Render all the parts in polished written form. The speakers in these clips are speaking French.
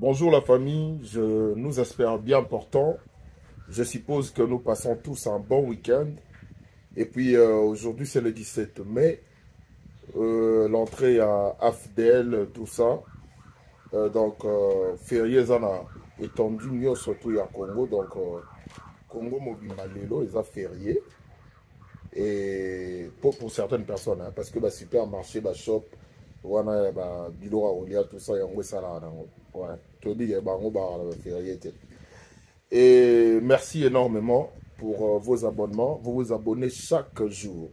Bonjour la famille, je nous espère bien portant. Je suppose que nous passons tous un bon week-end. Et puis aujourd'hui c'est le 17 mai. L'entrée à AFDL, tout ça. Férié Zana étendu mieux surtout à Congo. Congo Mobimba Lelo, ils ont férié. Et pour certaines personnes, hein, parce que supermarché, shop, wana bilora olia tout ça yango sala nango ouais to di bango ba férié. Et merci énormément pour vos abonnements. Vous vous abonnez chaque jour.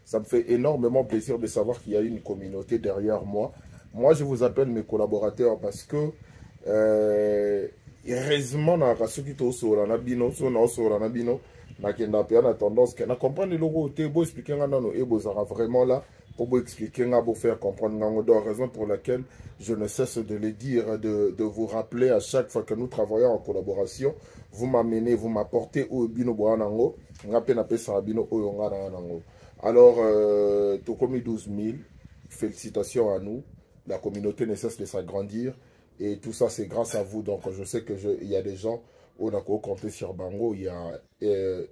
Ça me fait énormément plaisir de savoir qu'il y a une communauté derrière moi. Moi, je vous appelle mes collaborateurs parce que heureusement, na kasuki to sora na bino, so na sora na bino, na kenda pe na tendance que na comprendre le logo te bo expliquer ngana no ebo zara vraiment là pour vous expliquer, pour faire comprendre. Raison pour laquelle je ne cesse de le dire, de vous rappeler à chaque fois que nous travaillons en collaboration. Vous m'amenez, vous m'apportez au bino boanango, alors, tout comme 12 000, félicitations à nous. La communauté ne cesse de s'agrandir. Et tout ça, c'est grâce à vous. Donc, je sais qu'il y a des gens, on a compté sur Bango, il y a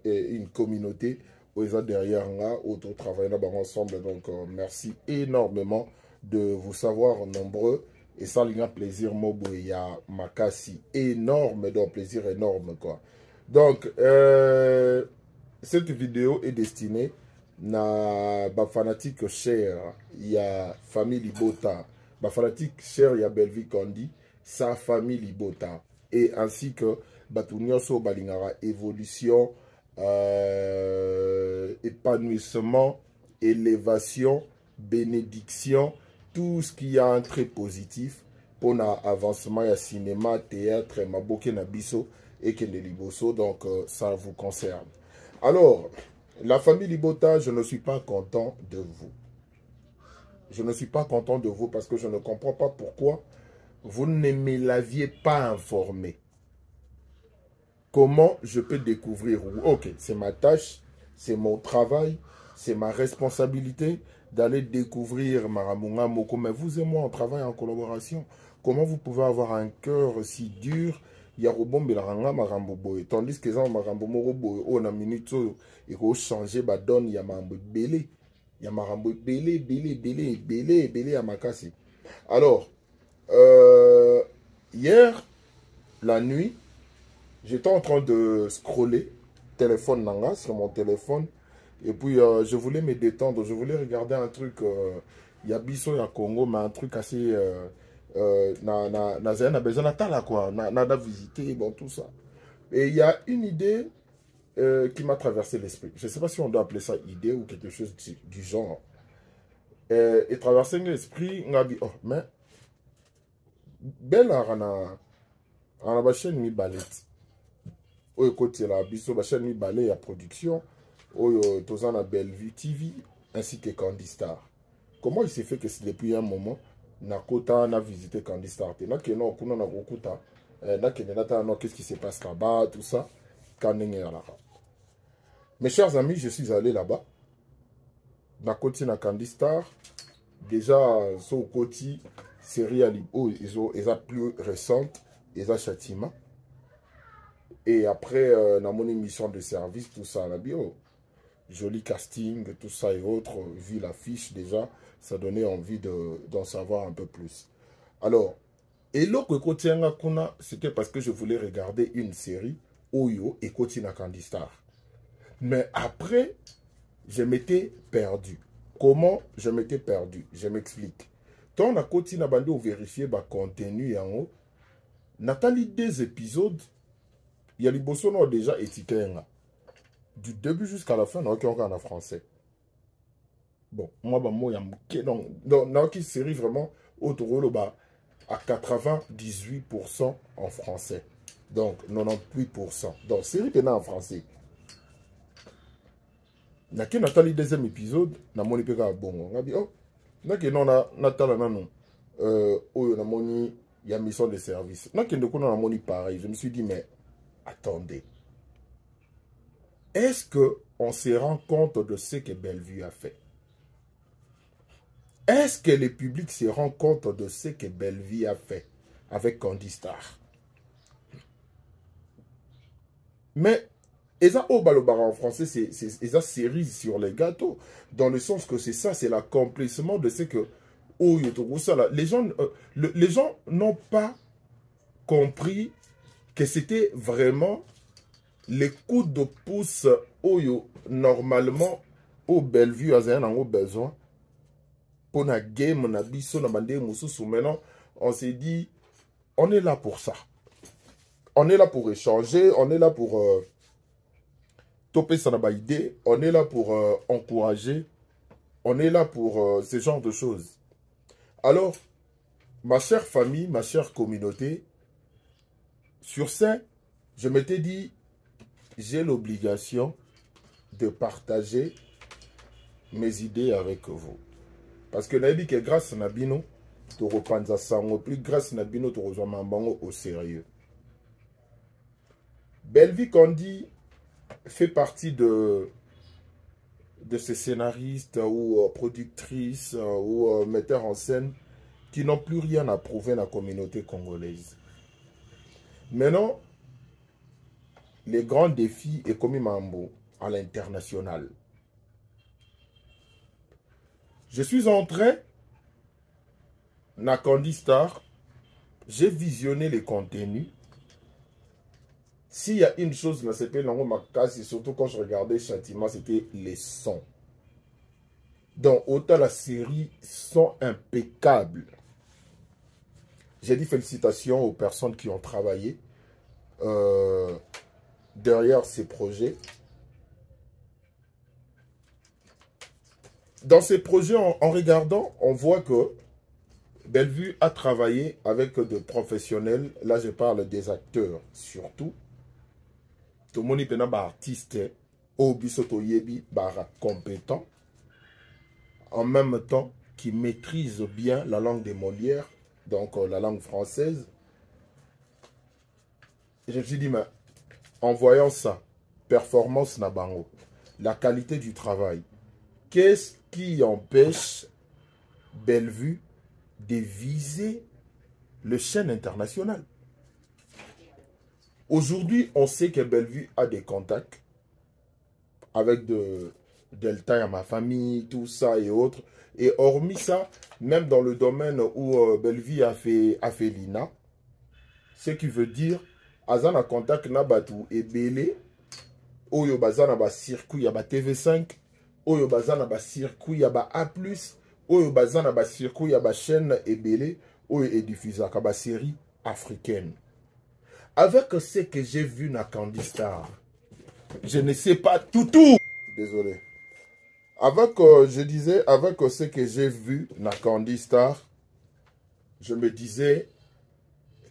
une communauté où ils sont derrière là, où nous travaillons ensemble. Donc, merci énormément de vous savoir nombreux. Et ça, il y a plaisir, Mobo, il y a Makassi, énorme, donc plaisir énorme, quoi. Donc, cette vidéo est destinée na ba fanatique cher, il y a famille Libota, ba fanatique cher, il y a Belvi Kandi, sa famille Libota, et ainsi que Batunyoso Balingara, évolution, épanouissement, élévation, bénédiction, tout ce qui a un trait positif pour l'avancement, il y a cinéma, théâtre, maboke nabiso et kendeliboso, donc ça vous concerne. Alors, la famille Libota, je ne suis pas content de vous. Je ne suis pas content de vous parce que je ne comprends pas pourquoi vous ne me l'aviez pas informé. Comment je peux découvrir? Ok, c'est ma tâche, c'est mon travail, c'est ma responsabilité d'aller découvrir Maramunga Moko. Mais vous et moi, on travaille en collaboration. Comment vous pouvez avoir un cœur si dur? Il y a tandis que les Marambo Morobo, on a minute, il faut changer, il y a Marambo Belé. Il y a Marambo Belé à Makassi. Alors, hier, la nuit, j'étais en train de scroller téléphone nanga sur mon téléphone. Et puis, je voulais me détendre. Je voulais regarder un truc. Il y a Bisso, il y a Congo, mais un truc assez... na besoin d'attendre quoi, na visiter, bon, tout ça. Et il y a une idée qui m'a traversé l'esprit. Je ne sais pas si on doit appeler ça idée ou quelque chose du genre. Et traverser l'esprit, on a dit, oh, mais, belle on a ma chaîne mi balette. Au côté la biso, ma chaîne mi ballet à production, au tozana Bellevue TV, ainsi que Candy Star. Comment il s'est fait que c'est depuis un moment, Nakota n'a visité Candy Star. Qu'est-ce qui se passe là-bas, tout ça. Mes chers amis, je suis allé là-bas. Nakoti na Candy Star. Déjà, so côté série Alibo, ils ont plus récente, ils ont Chatima. Et après, dans mon émission de service, tout ça, la bio. Joli casting, tout ça et autres, vu l'affiche déjà, ça donnait envie d'en savoir un peu plus. Alors, et l'autre côté, c'était parce que je voulais regarder une série, Oyo et Kotina Candy Star. Mais après, je m'étais perdu. Comment je m'étais perdu? Je m'explique. Quand on a Kotina Bandi ou vérifier le contenu en haut, Nathalie des épisodes, il y a les bossons déjà étiquetés. Du début jusqu'à la fin, on a en français. Bon, moi, dans qui série vraiment autour à 98% en français. Donc, 98%. Donc, série est en français. Na qui Nathalie deuxième épisode, na moni peka bon. On a dit, oh, na qui non Nathalie non. Oh, na moni, il y a mission de service. Na qui na moni pareil. Je me suis dit, mais attendez. Est-ce qu'on se rend compte de ce que Bellevue a fait? Est-ce que le public se rend compte de ce que Bellevue a fait? avec Candy Star. Mais, Eza Obalobara en français, c'est Eza cerise sur les gâteaux. Dans le sens que c'est ça, c'est l'accomplissement de ce que les gens n'ont pas compris que c'était vraiment les coups de pouce Oyo, normalement, au Bellevue, à Zayan, en besoin. Pour la game, na biso, na bande mususu. Maintenant, on s'est dit, on est là pour ça. On est là pour échanger, on est là pour toper sa idée, on est là pour encourager, on est là pour ce genre de choses. Alors, ma chère famille, ma chère communauté, sur ça, je m'étais dit, j'ai l'obligation de partager mes idées avec vous. Parce que dit que grâce à Nabino, tu reprends ça, plus grâce à Nabino, tu rejoins Mambango au sérieux. Bellevue Candy fait partie de ces scénaristes ou productrices ou metteurs en scène qui n'ont plus rien à prouver à la communauté congolaise. Maintenant, les grands défis est comme Mambo à l'international. Je suis entré dans Candy Star, j'ai visionné les contenus. S'il y a une chose dans cette et surtout quand je regardais Châtiment, c'était les sons. Donc, autant la série sont impeccables. J'ai dit félicitations aux personnes qui ont travaillé derrière ces projets. Dans ces projets, en regardant, on voit que Bellevue a travaillé avec de professionnels. Là, je parle des acteurs surtout. Tout le monde est un artiste, compétent, en même temps qui maîtrise bien la langue des Molières, donc la langue française. Et je me suis dit, mais en voyant ça, performance Nabango, la qualité du travail, qu'est-ce qui empêche Bellevue de viser le chaîne international? Aujourd'hui, on sait que Bellevue a des contacts avec Delta à ma famille, tout ça et autres. Et hormis ça, même dans le domaine où Bellevue a fait l'INA, ce qui veut dire, Azan a contact Nabatou et Belé, Oyo Bazan a circuit, il y a TV5, Oyo Bazan a circuit, il y a A+, Oyo Bazan a circuit, il y a chaîne et Belé, Oyo est diffusé à la série africaine. Avec ce que j'ai vu dans Candy Star, je ne sais pas tout. Désolé. Avec, je disais, avec ce que j'ai vu dans Candy Star, je me disais,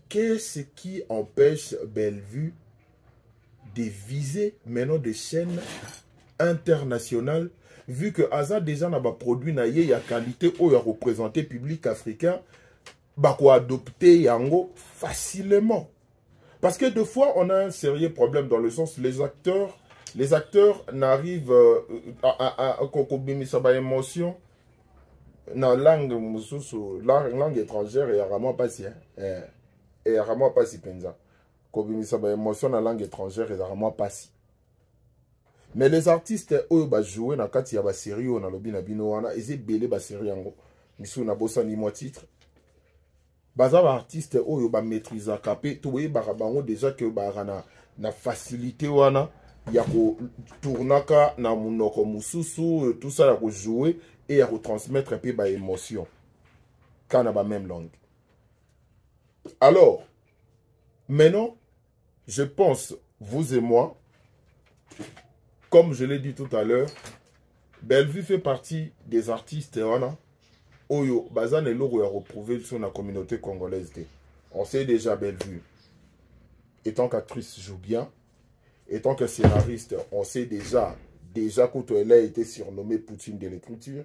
qu'est-ce qui empêche Bellevue de viser maintenant des chaînes internationales, vu que Aza déjà n'a pas produit il y a qualité où il y a représenté public africain, bah quoi adopter yango facilement. Parce que deux fois, on a un sérieux problème dans le sens les acteurs n'arrivent à émotion dans la langue étrangère et à vraiment pas si. Et à vraiment pas si penza. Émotion dans la langue étrangère et à vraiment pas si. Mais les artistes, eux, bah jouer dans la série, série, on a le binabino, on a ils belé ba série yango. Misu na bossa ni moi titre. Baza artiste oyo ba maîtrise capé to we barabango déjà que barana na facilité wana ya ko tournaka na munoko mususu tout ça ya ko jouer et ya ko transmettre un peu ba émotion quand na ba même langue. Alors maintenant je pense vous et moi, comme je l'ai dit tout à l'heure, Bellevue fait partie des artistes wana Oyo, Bazan est lourd à reprouver sur la communauté congolaise. On sait déjà Bellevue. Étant qu'actrice joue bien, étant que scénariste, on sait déjà qu'elle a été surnommée Poutine de l'écriture.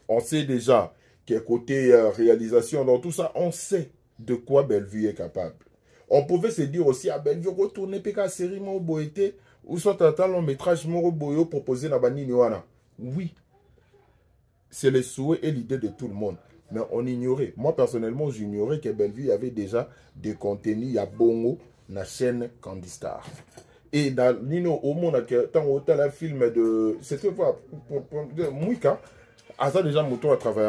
On sait déjà qu'à côté réalisation, dans tout ça, on sait de quoi Bellevue est capable. On pouvait se dire aussi à Bellevue, retourner PK série Moboété, ou soit un long métrage Moroboyo proposé dans Banini Wana. Oui. C'est le souhait et l'idée de tout le monde. Mais on ignorait. Moi, personnellement, j'ignorais que Bellevue avait déjà des contenus, il y a Bongo, la chaîne Candy Star. Et dans Nino, au monde, quand on a le film de. C'était quoi Mouika. Ah, ça, déjà, Mouton a travaillé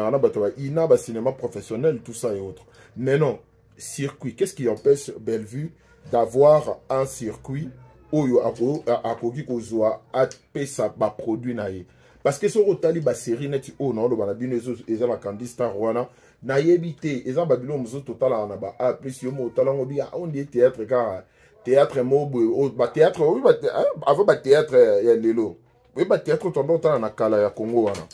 il a un cinéma professionnel, tout ça et autres. Mais non, circuit. Qu'est-ce qui empêche Bellevue d'avoir un circuit où il y a un produit? Parce que ce rotali ba série net oh non le banabino ils ont la Candy Star wana na yebité ils ont babilo muzo total na ba a plus yo mo talon bi on dit théâtre car théâtre mo ba théâtre oui ba avant ba théâtre ya lelo oui ba théâtre tondo tala na kala ya Congo wana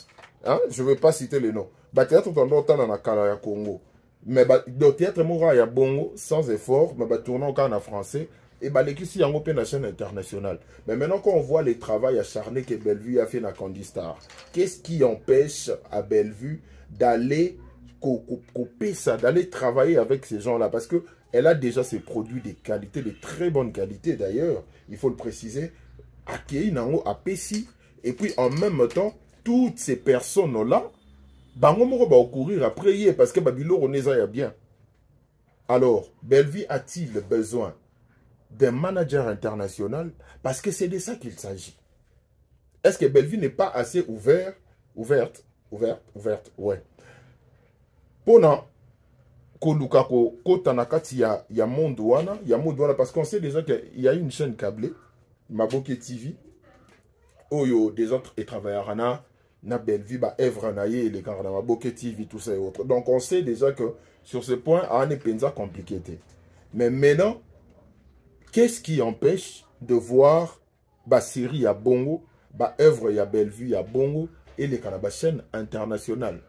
hein je vais pas citer les noms ba théâtre tondo tala na kala ya Congo mais ba do théâtre mo ya bongo sans effort mais ba tourner encore en français. Et bah, l'équipe a une chaîne internationale. Mais maintenant, quand on voit les travaux acharnés que Bellevue a fait dans Candy Star, qu'est-ce qui empêche à Bellevue d'aller couper ça, d'aller travailler avec ces gens-là? Parce qu'elle a déjà ses produits de qualité, de très bonne qualité d'ailleurs, il faut le préciser, à Kéinango, à Pessi. Et puis en même temps, toutes ces personnes-là, bah, on va courir après hier parce que Babylone, on est à bien. Alors, Bellevue a-t-il besoin d'un manager international? Parce que c'est de ça qu'il s'agit. Est-ce que Bellevue n'est pas assez ouverte, ouais. Pendant que Kotanakati il y a monde wana, parce qu'on sait déjà qu'il y a une chaîne câblée, Maboke TV, où des autres travailleurs na Bellevue, Evra Naye, les gars, Maboke TV, tout ça et autres. Donc on sait déjà que sur ce point, on est pensa compliqué. Mais maintenant, qu'est-ce qui empêche de voir la série à Bongo, la œuvre à Bellevue à Bongo et les chaînes internationales?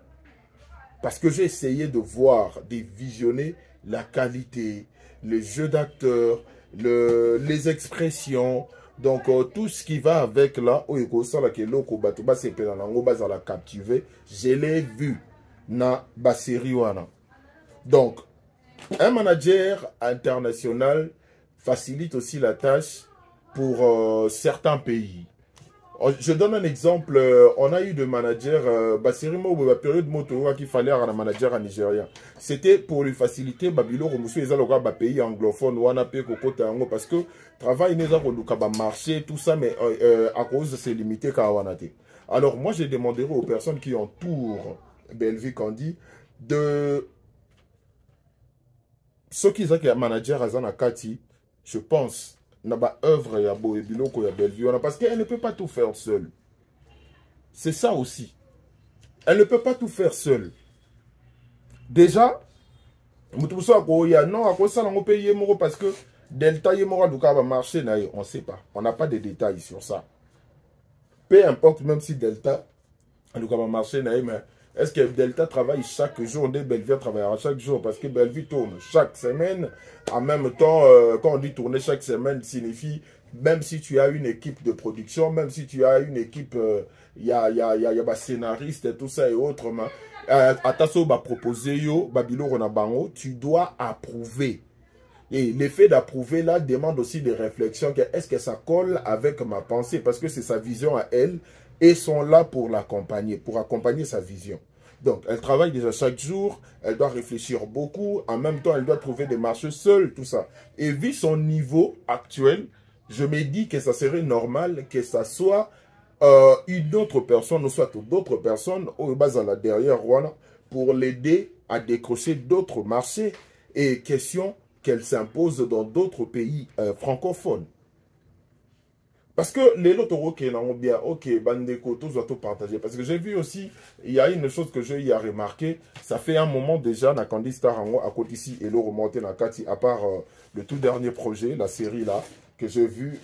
Parce que j'ai essayé de voir, de visionner la qualité, le jeu d'acteurs, les expressions, donc tout ce qui va avec là, je l'ai vu dans la série. Donc, un manager international facilite aussi la tâche pour certains pays. Je donne un exemple. On a eu de manager, la période moto qu'il fallait un manager en Nigeria. C'était pour lui faciliter Babylone, pays anglophone, parce que travail n'est pas marché, tout ça, mais à cause de c'est limité qu'à Wanate. Alors moi, j'ai demandé aux personnes qui entourent Bellevue Candy de ceux qui sont manager à Zanakati. Je pense, na ba œuvre ya bo biloko ya Bellevue parce qu'elle ne peut pas tout faire seule. C'est ça aussi. Elle ne peut pas tout faire seule. Déjà, parce que Delta va marcher, on ne sait pas. On n'a pas de détails sur ça. Peu importe, même si Delta va marcher, mais est-ce que Delta travaille chaque jour? Bellevue travaillera chaque jour parce que Bellevue tourne chaque semaine. En même temps, quand on dit tourner chaque semaine, signifie même si tu as une équipe de production, même si tu as une équipe, il y a scénariste et tout ça et autres, tu dois approuver. Et l'effet d'approuver là demande aussi des réflexions. Est-ce que ça colle avec ma pensée? Parce que c'est sa vision à elle et sont là pour l'accompagner, pour accompagner sa vision. Donc, elle travaille déjà chaque jour, elle doit réfléchir beaucoup, en même temps, elle doit trouver des marchés seule, tout ça. Et vu son niveau actuel, je me dis que ça serait normal que ça soit une autre personne, ou soit d'autres personnes, au bas à la derrière, voilà, pour l'aider à décrocher d'autres marchés et question qu'elle s'impose dans d'autres pays francophones. Parce que les autres, bien, ok, Bandeko, tous doivent tout partager. Parce que j'ai vu aussi, il y a une chose que j'ai remarqué, ça fait un moment déjà, na Candy Star à côté ici, et l'eau remonté na Kati, à part le tout dernier projet, la série là, que j'ai vu,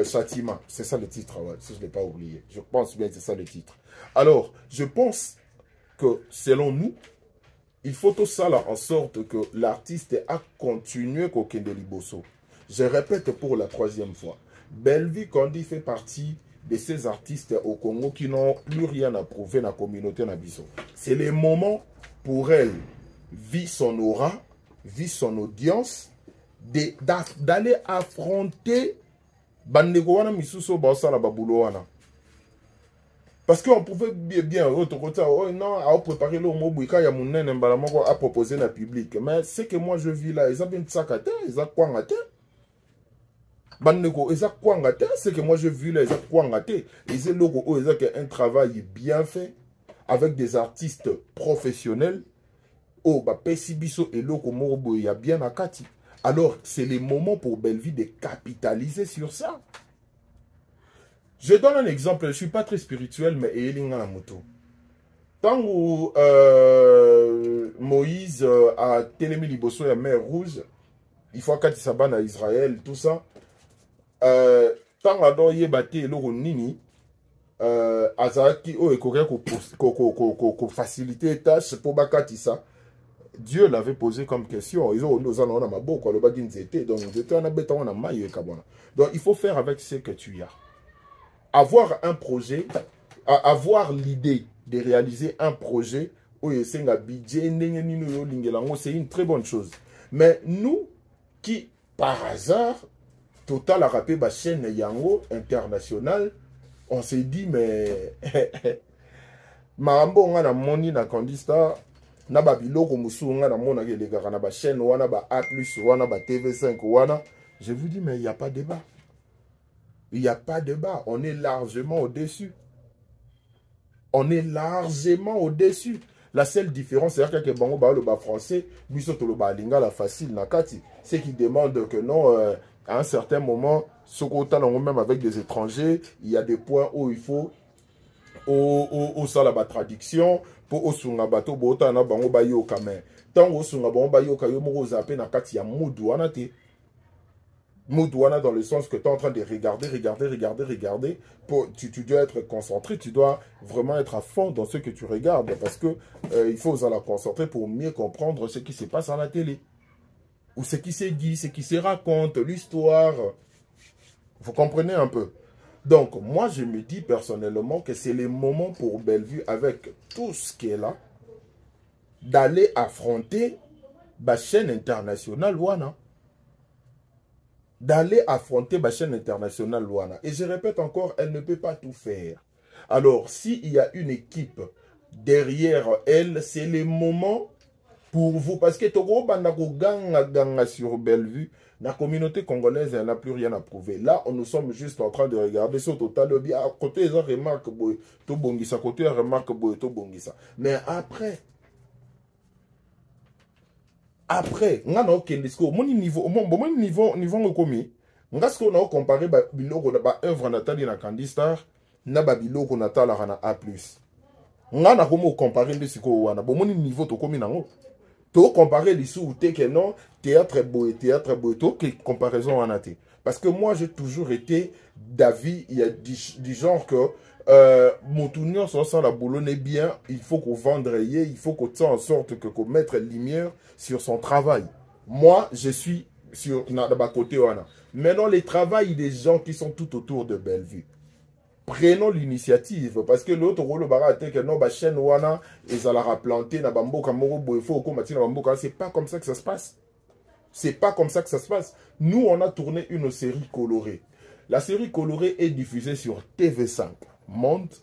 Châtiment. C'est ça le titre, ouais, si je ne l'ai pas oublié. Je pense bien que c'est ça le titre. Alors, je pense que selon nous, il faut tout ça là en sorte que l'artiste a continué Kokende Liboso. Je répète pour la troisième fois. Bellevue Candy fait partie de ces artistes au Congo qui n'ont plus rien à prouver dans la communauté Nabiso. C'est le moment pour elle, vit son aura, vit son audience, d'aller affronter Bandeko wana misuso basala babulo wana. Parce qu'on pouvait bien, oh non, à préparer le mot, il y a mon nain à proposer dans le public. Mais ce que moi je vis là, ils ont bien de sac à terre, ils ont quoi à terre. C'est que moi je vis là, ils ont quoi à terre. Ils ont un travail bien fait, avec des artistes professionnels. Oh, bah, Pessibiso et Loko Morobo, il y a bien à Kati. Alors, c'est le moment pour Belleville de capitaliser sur ça. Je donne un exemple, je ne suis pas très spirituel, mais Elinga la moto. Tant que Moïse a télémi liboso la mer Rouge, il faut qu'il s'abonne à Israël, tout ça. Tant que y bâti le nini, Azaki o ekoka ko faciliter les tâches pour bakati ça. Dieu l'avait posé comme question. Donc il faut faire avec ce que tu as. Avoir un projet, avoir l'idée de réaliser un projet, c'est une très bonne chose. Mais nous, qui par hasard, Total a rappelé ma chaîne Yango internationale, on s'est dit, mais Marambo, on a moni na Candistar, na ba biloko musu, on a mona les gars, na ba chaîne, on a ba A+, on a ba TV5, on a. Je vous dis, mais il n'y a pas de débat. Il n'y a pas de débat. On est largement au-dessus. On est largement au-dessus. La seule différence, c'est que Bango ba le bas français, Bisoto le bas lingala facile, nakati. C'est qui demande que non, à un certain moment, même avec des étrangers, il y a des points où il faut au salaba traduction pour au sunga bato bota na bango ba yo kamen. Tant au sunga bango ba yo kayo mo zape na kati ya muduana te. Moudouana dans le sens que tu es en train de regarder. Tu dois être concentré, tu dois vraiment être à fond dans ce que tu regardes parce que il faut la concentrer pour mieux comprendre ce qui se passe à la télé. Ou ce qui s'est dit, ce qui se raconte, l'histoire. Vous comprenez un peu? Donc, moi, je me dis personnellement que c'est le moment pour Bellevue, avec tout ce qui est là, d'aller affronter la chaîne internationale Wana. D'aller affronter ma chaîne internationale Luana. Et je répète encore, elle ne peut pas tout faire. Alors, s'il y a une équipe derrière elle, c'est le moment pour vous. Parce que Togo Bandako Ganga sur Bellevue, la communauté congolaise, elle n'a plus rien à prouver. Là, nous sommes juste en train de regarder ce total de bien. À côté, ils ont remarqué to bongisa, à côté, ils ont remarqué to bongisa. Mais après, nga na okendesko moni niveau ngokomi nga sko na comparer ba biloko na ba œuvre natali na Candistar na ba biloko natala na A+. Nga na komo comparer ndesiko wana bomoni niveau to komi nango to comparer lisu te que non théâtre boy to que comparaison wana te parce que moi j'ai toujours été d'avis il y a du genre que Moutunion sans la boulonne est bien, il faut qu'on vendre, il faut qu'on fasse en sorte que qu'on mette lumière sur son travail. Moi, je suis sur notre côté. Maintenant, les travails des gens qui sont tout autour de Bellevue. Prenons l'initiative parce que l'autre rôle que non ba chaîne wana et ça la replanter na bamboka moro boefo ko matina bamboka, c'est pas comme ça que ça se passe. C'est pas comme ça que ça se passe. Nous, on a tourné une série colorée. La série colorée est diffusée sur TV5 Monde.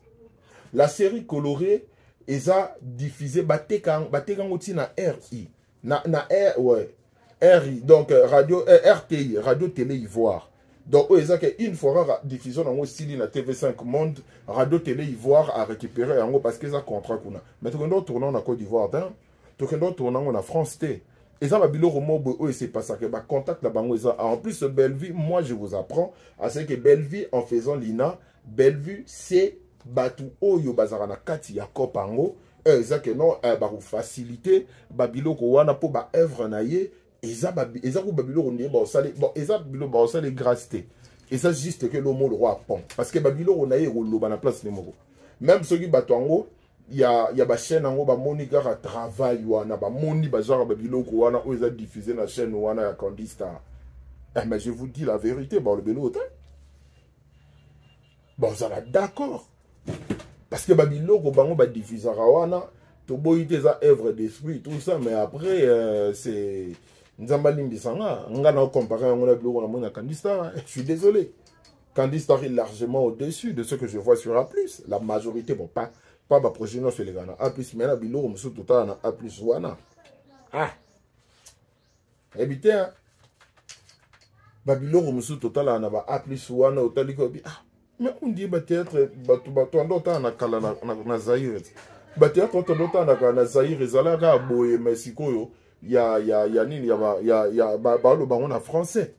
La série colorée est diffusée batekan oti na RI. Na R, ouais. RI, donc radio RTI, Radio Télé Ivoire. Donc une fois diffusion dans aussi na TV5 Monde, Radio Télé Ivoire a récupéré en parce que ça contrat kuna. Mais tout le monde tournant en Côte d'Ivoire, tout le monde tournant en France T. Et ça va bien le c'est pas ça que contact la bango. En plus Bellevue, moi je vous apprends à ce que Bellevue en faisant l'INA, Bellevue c'est batu oyo bazarana kati ya kopango, ça que non ba faciliter babiloko wana pour ba œuvre na ye, eza ko babiloko ne ba sale bon eza bilo ba sale grâce. Et ça juste que le mot le roi pont parce que babiloko na ye rolo ba na place ne moko. Même ceux qui batango il y a ba chaîne ngo ba monika ka travail wana ba moni ba genre ba biloko wana o eza diffuser na chaîne wana ya Candistar. Mais je vous dis la vérité, bon le belo hôtel. Bon ça va d'accord. Parce que ba biloko bango ba diffuser wana to boyite za œuvre d'esprit tout ça mais après c'est nzamba limbisanga nga na comparer ngo na biloko na mona Candistar, je suis désolé. Candice Star est largement au-dessus de ce que je vois sur A+. La majorité, bon, pas ma prochaine sur les gars. A+, mais là, Bilo, on tout à A+, Wana. Ah! Évitez, hein? Babilo, on tout total à A+, Wana, au Talikobi. Ah! Mais on dit, bah, théâtre, bateau, en d'autres, on a Kala, na Zaïre. Bah, théâtre, en d'autres, on a na Zaïre, Zalaga, Boé, Mexico, il y a le baron en français.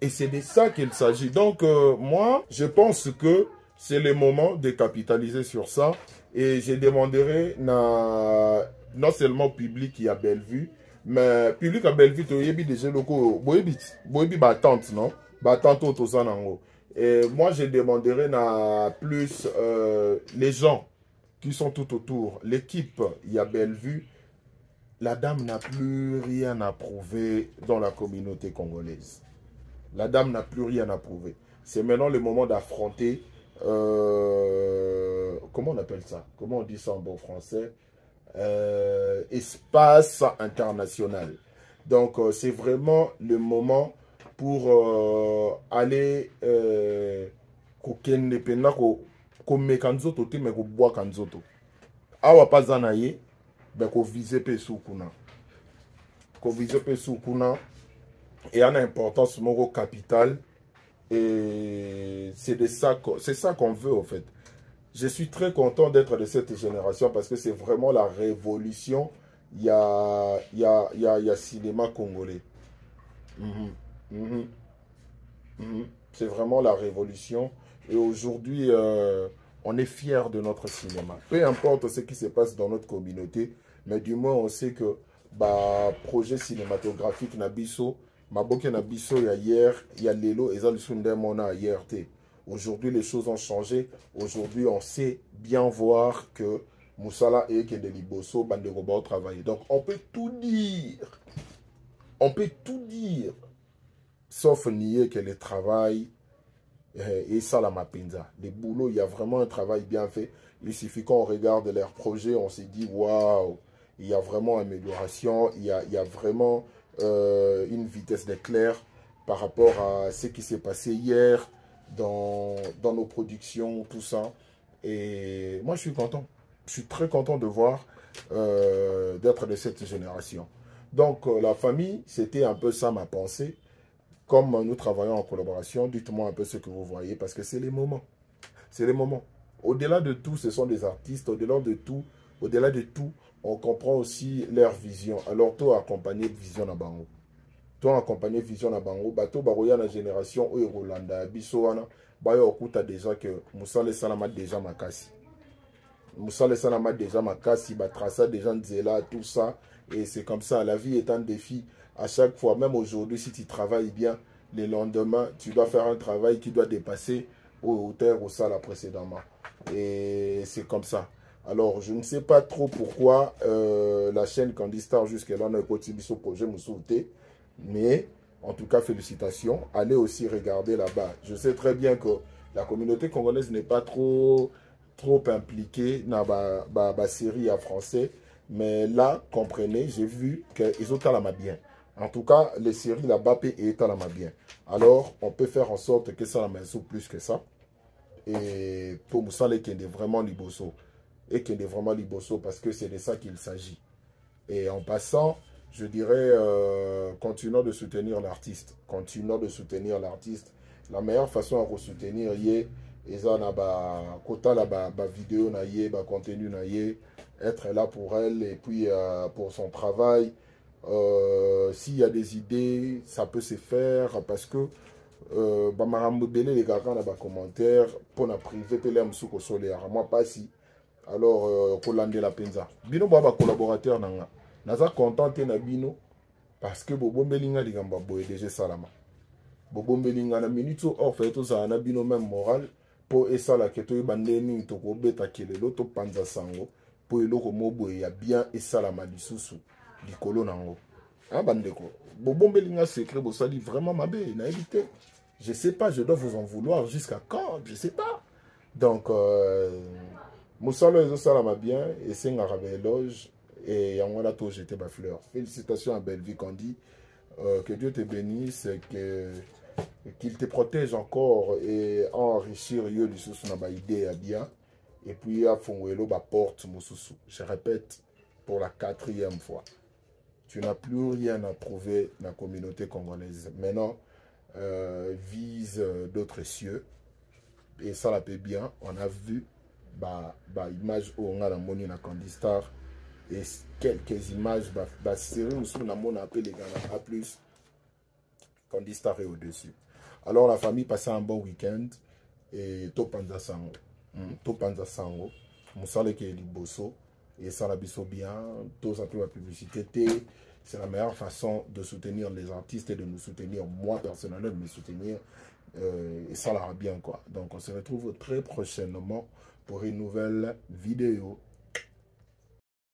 Et c'est de ça qu'il s'agit. Donc, moi, je pense que c'est le moment de capitaliser sur ça. Et je demanderai non seulement au public qui a Bellevue, mais public à Bellevue, tu as déjà locaux, boyebi battante, non? Battante au Zanango. Et moi, je demanderai plus les gens qui sont tout autour. L'équipe, il y a Bellevue. La dame n'a plus rien à prouver dans la communauté congolaise. La dame n'a plus rien à prouver. C'est maintenant le moment d'affronter, comment on appelle ça? Comment on dit ça en bon français? Espace international. Donc, c'est vraiment le moment pour aller kokende pena komeka nzoto te me kobwaka nzoto. Awa pa zanaye, ben ko viser pe soukuna. Ko viser pe soukuna. Et en importance mon capital. Et c'est ça qu'on veut en fait. Je suis très content d'être de cette génération parce que c'est vraiment la révolution. Il y a cinéma congolais. C'est vraiment la révolution. Et aujourd'hui, on est fiers de notre cinéma. Peu importe ce qui se passe dans notre communauté, mais du moins on sait que projet cinématographique Nabiso, Maboke Nabiso, il y a hier, il y a Lelo, et Mona hier. Aujourd'hui, les choses ont changé. Aujourd'hui, on sait bien voir que Moussala et Kendeliboso, Banderoba ont travaillé. Donc, on peut tout dire. On peut tout dire. Sauf nier que le travail est ça la Mapinza. Les boulots, il y a vraiment un travail bien fait. Il suffit qu'on regarde leurs projets, on s'est dit, waouh, il y a vraiment amélioration, il y a vraiment une vitesse d'éclair par rapport à ce qui s'est passé hier dans nos productions, tout ça. Et moi, je suis content. Je suis très content de voir, d'être de cette génération. Donc, la famille, c'était un peu ça ma pensée. Comme nous travaillons en collaboration, dites-moi un peu ce que vous voyez, parce que c'est les moments. C'est les moments. Au-delà de tout, ce sont des artistes. Au-delà de tout, on comprend aussi leur vision. Alors, toi, accompagner vision à Bango. Toi, accompagner vision à Bango. Bato Baroya, la génération, ou Rolanda, Bissoana, Bayo Okuta déjà que Moussa Le Salama déjà Makasi. Moussa Le Salama déjà Makasi, Batrasa déjà Nzela, tout ça. Et c'est comme ça. La vie est un défi. À chaque fois, même aujourd'hui, si tu travailles bien, le lendemain, tu dois faire un travail qui doit dépasser aux hauteurs au salaire précédemment. Et c'est comme ça. Alors, je ne sais pas trop pourquoi la chaîne Candice Star jusque-là n'a pas continué ce projet Moussouté. Mais, en tout cas, félicitations. Allez aussi regarder là-bas. Je sais très bien que la communauté congolaise n'est pas trop impliquée dans la série en français. Mais là, comprenez, j'ai vu qu'ils ont talama bien. En tout cas, les séries là-bas et talama bien. Alors, on peut faire en sorte que ça la main plus que ça. Et pour Moussa, qui est vraiment liboso. Et qui est vraiment liboso parce que c'est de ça qu'il s'agit. Et en passant, je dirais, continuons de soutenir l'artiste. Continuons de soutenir l'artiste. La meilleure façon à soutenir, c'est quota la vidéo, contenu, être là pour elle et puis pour son travail. S'il y a des idées, ça peut se faire parce que les gars dans les commentaires pour la privé moi pas si alors Kolande la penza bino baba collaborateur nanga naza content na bino parce que bobo melinga ligamba boye déjà salama bobo melinga na minute off et tout ça na bino même moral pour esala que to bandeni to ko beta kelelo to panza sango pour eloko moboye ya bien esalama lisusu likolo nango hein bandeko bobo melinga secret bosali vraiment mabe na éviter. Je sais pas, je dois vous en vouloir jusqu'à quand, je sais pas. Donc, Moussa le salama bien, et c'est un éloge, et en voilà j'étais ma fleur. Félicitations à Bellevue Candy, que Dieu te bénisse, que qu'il te protège encore et enrichir yo lisusu na ba idée ya bien et puis à fongwelo ba porte mususu. Je répète pour la 4e fois. Tu n'as plus rien à prouver dans la communauté congolaise. Maintenant, vise d'autres cieux. Et ça la paie bien. On a vu image où on a la monnaie dans Candy Star. Et quelques images, série où on a mon appel les gars à plus. Candy Star est au-dessus. Alors la famille passait un bon week-end. Et Topanza Sango. Topanza Sango. Moussale qui est liboso. Et ça la biso bien. Tous un peu la publicité. C'est la meilleure façon de soutenir les artistes et de nous soutenir. Moi personnellement, de me soutenir. Et ça la bien quoi. Donc on se retrouve très prochainement pour une nouvelle vidéo.